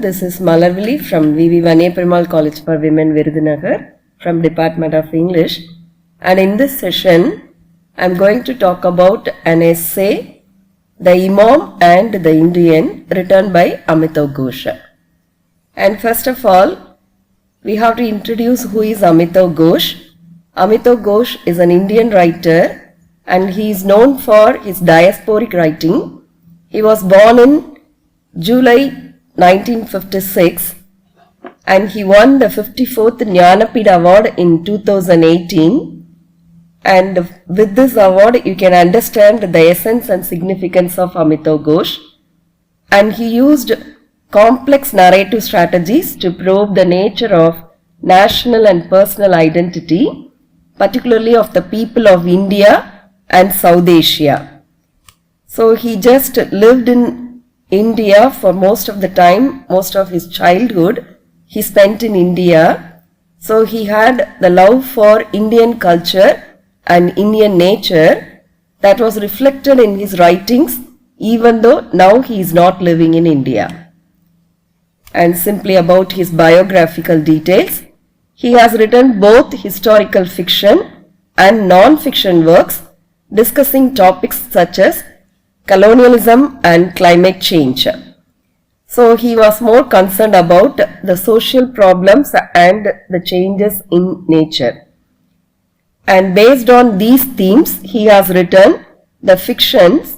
this is Malarvili from V.V. Vaniyapperumal College for Women, Virudhunagar, from Department of English. And in this session, I am going to talk about an essay, The Imam and the Indian, written by Amitav Ghosh. And first of all, we have to introduce who is Amitav Ghosh. Amitav Ghosh is an Indian writer and he is known for his diasporic writing. He was born in July 1956 and he won the 54th Jnanapith Award in 2018, and with this award you can understand the essence and significance of Amitav Ghosh. And he used complex narrative strategies to probe the nature of national and personal identity, particularly of the people of India and South Asia. So he just lived in India for most of the time. Most of his childhood he spent in India. So he had the love for Indian culture and Indian nature that was reflected in his writings, even though now he is not living in India. And simply about his biographical details, he has written both historical fiction and non-fiction works discussing topics such as colonialism and climate change. So he was more concerned about the social problems and the changes in nature. And based on these themes, he has written the fictions,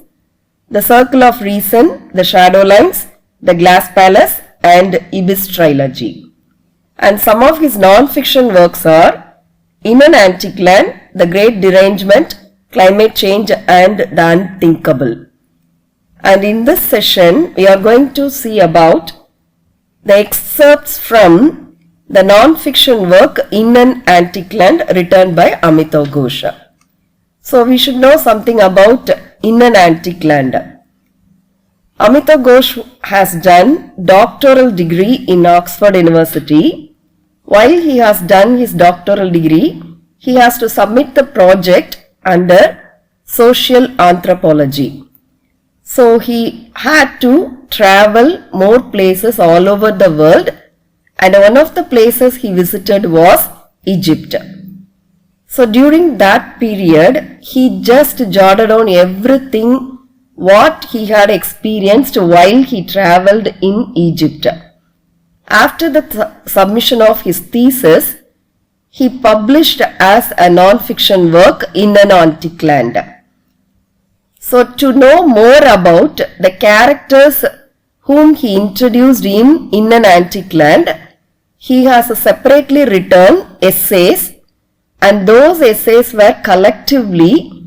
The Circle of Reason, The Shadowlines, The Glass Palace and Ibis Trilogy. And some of his non-fiction works are In an Antique Land, The Great Derangement, Climate Change and The Unthinkable. And in this session, we are going to see about the excerpts from the non-fiction work In an Antique Land written by Amitav Ghosh. So we should know something about In an Antique Land. Amitav Ghosh has done doctoral degree in Oxford University. While he has done his doctoral degree, he has to submit the project under social anthropology. So he had to travel more places all over the world, and one of the places he visited was Egypt. So during that period, he just jotted down everything what he had experienced while he traveled in Egypt. After the submission of his thesis, he published as a non-fiction work In an Antique Land. So to know more about the characters whom he introduced in an Antique Land, he has separately written essays, and those essays were collectively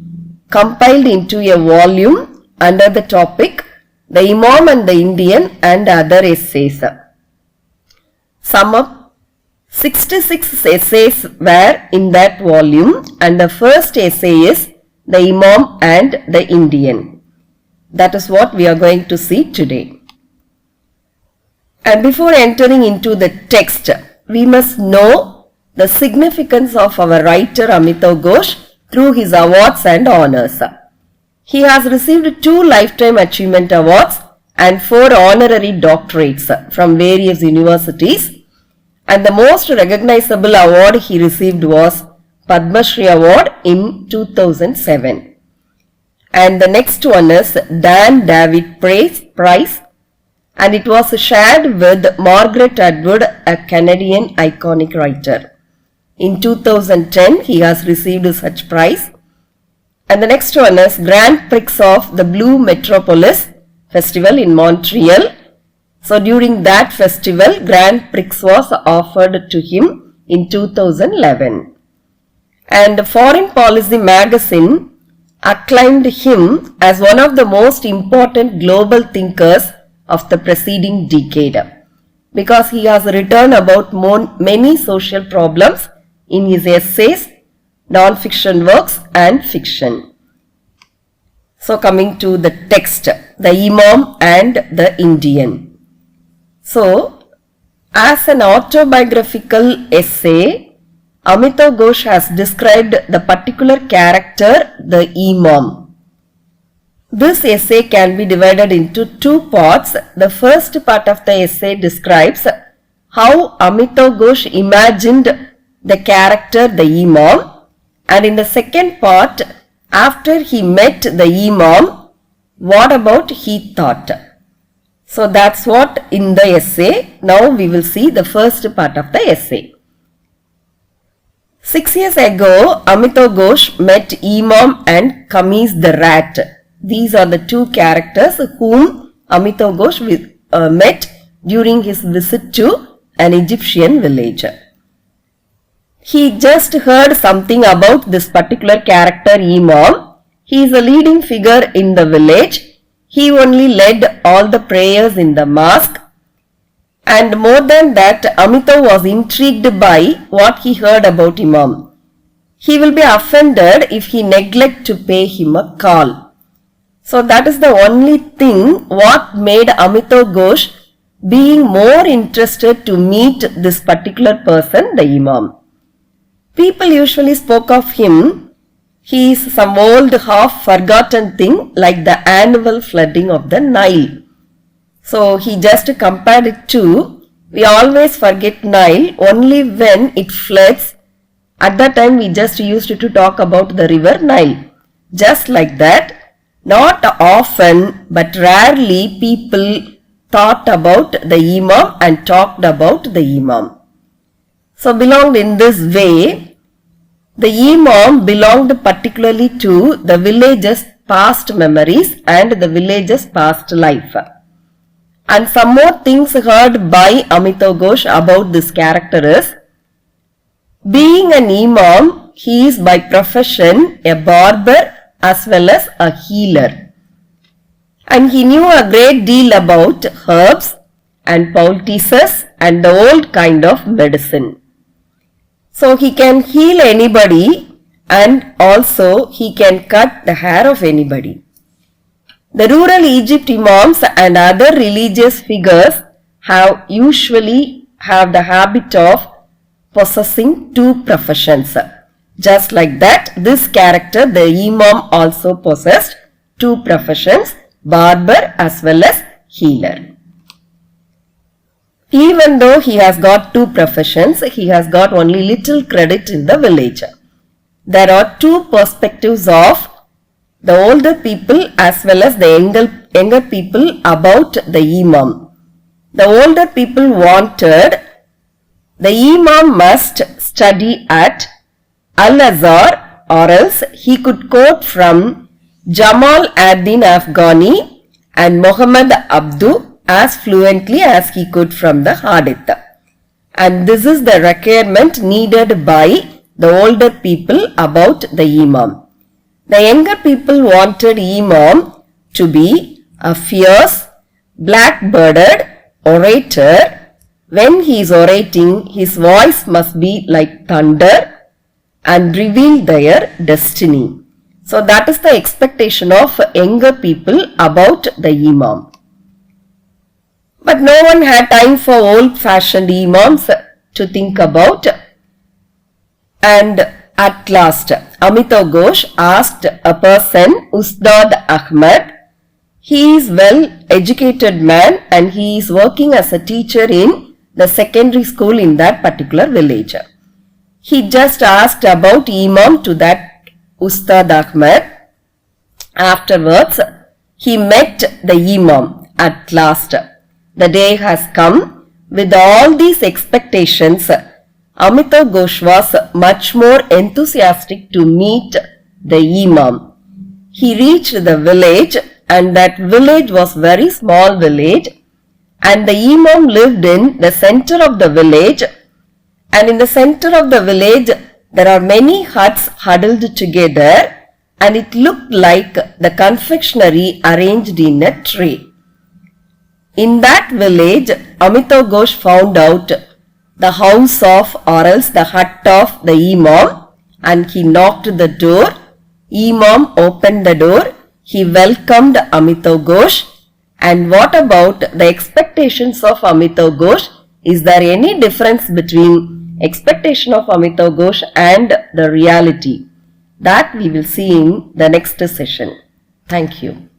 compiled into a volume under the topic The Imam and the Indian and Other Essays. Sum up 66 essays were in that volume, and the first essay is The Imam and the Indian. That is what we are going to see today. And before entering into the text, we must know the significance of our writer Amitav Ghosh through his awards and honors. He has received 2 Lifetime Achievement Awards and 4 honorary doctorates from various universities, and the most recognizable award he received was Padma Shri Award in 2007. And the next one is Dan David Prize, and it was shared with Margaret Atwood, a Canadian iconic writer. In 2010, he has received such prize. And the next one is Grand Prix of the Blue Metropolis Festival in Montreal. So during that festival, Grand Prix was offered to him in 2011. And Foreign Policy magazine acclaimed him as one of the most important global thinkers of the preceding decade, because he has written about many social problems in his essays, non-fiction works and fiction. So coming to the text, The Imam and the Indian. So as an autobiographical essay, Amitav Ghosh has described the particular character, the Imam. This essay can be divided into two parts. The first part of the essay describes how Amitav Ghosh imagined the character the Imam, and in the second part, after he met the Imam, what about he thought. So that's what in the essay. Now we will see the first part of the essay. 6 years ago, Amitav Ghosh met Imam and Kameez the rat. These are the two characters whom Amitav Ghosh met during his visit to an Egyptian village. He just heard something about this particular character Imam. He is a leading figure in the village. He only led all the prayers in the mosque. And more than that, Amitav was intrigued by what he heard about Imam. He will be offended if he neglect to pay him a call. So that is the only thing what made Amitav Ghosh being more interested to meet this particular person, the Imam. People usually spoke of him. He is some old half-forgotten thing like the annual flooding of the Nile. So he just compared it to, we always forget Nile only when it floods. At that time we just used to talk about the river Nile. Just like that, not often but rarely people thought about the Imam and talked about the Imam. So belonged in this way, the Imam belonged particularly to the village's past memories and the village's past life. And some more things heard by Amitav Ghosh about this character is, being an Imam, he is by profession a barber as well as a healer. And he knew a great deal about herbs and poultices and the old kind of medicine. So he can heal anybody and also he can cut the hair of anybody. The rural Egypt Imams and other religious figures usually have the habit of possessing two professions. Just like that, this character, the Imam, also possessed two professions, barber as well as healer. Even though he has got two professions, he has got only little credit in the village. There are two perspectives of the older people as well as the younger people about the Imam. The older people wanted the Imam must study at Al-Azhar or else he could quote from Jamal ad-Din Afghani and Muhammad Abdu as fluently as he could from the Hadith. And this is the requirement needed by the older people about the Imam. The younger people wanted Imam to be a fierce, black-bearded orator. When he is orating, his voice must be like thunder and reveal their destiny. So that is the expectation of younger people about the Imam. But no one had time for old-fashioned Imams to think about. And at last, Amitav Ghosh asked a person, Ustad Ahmed. He is well-educated man and he is working as a teacher in the secondary school in that particular village. He just asked about Imam to that Ustad Ahmed. Afterwards, he met the Imam at last. The day has come. With all these expectations, Amitav Ghosh was much more enthusiastic to meet the Imam. He reached the village and that village was very small village and the Imam lived in the center of the village, and in the center of the village there are many huts huddled together and it looked like the confectionery arranged in a tray. In that village, Amitav Ghosh found out the house of or else the hut of the Imam and he knocked the door. Imam opened the door. He welcomed Amitav Ghosh. And what about the expectations of Amitav Ghosh? Is there any difference between expectation of Amitav Ghosh and the reality? That we will see in the next session. Thank you.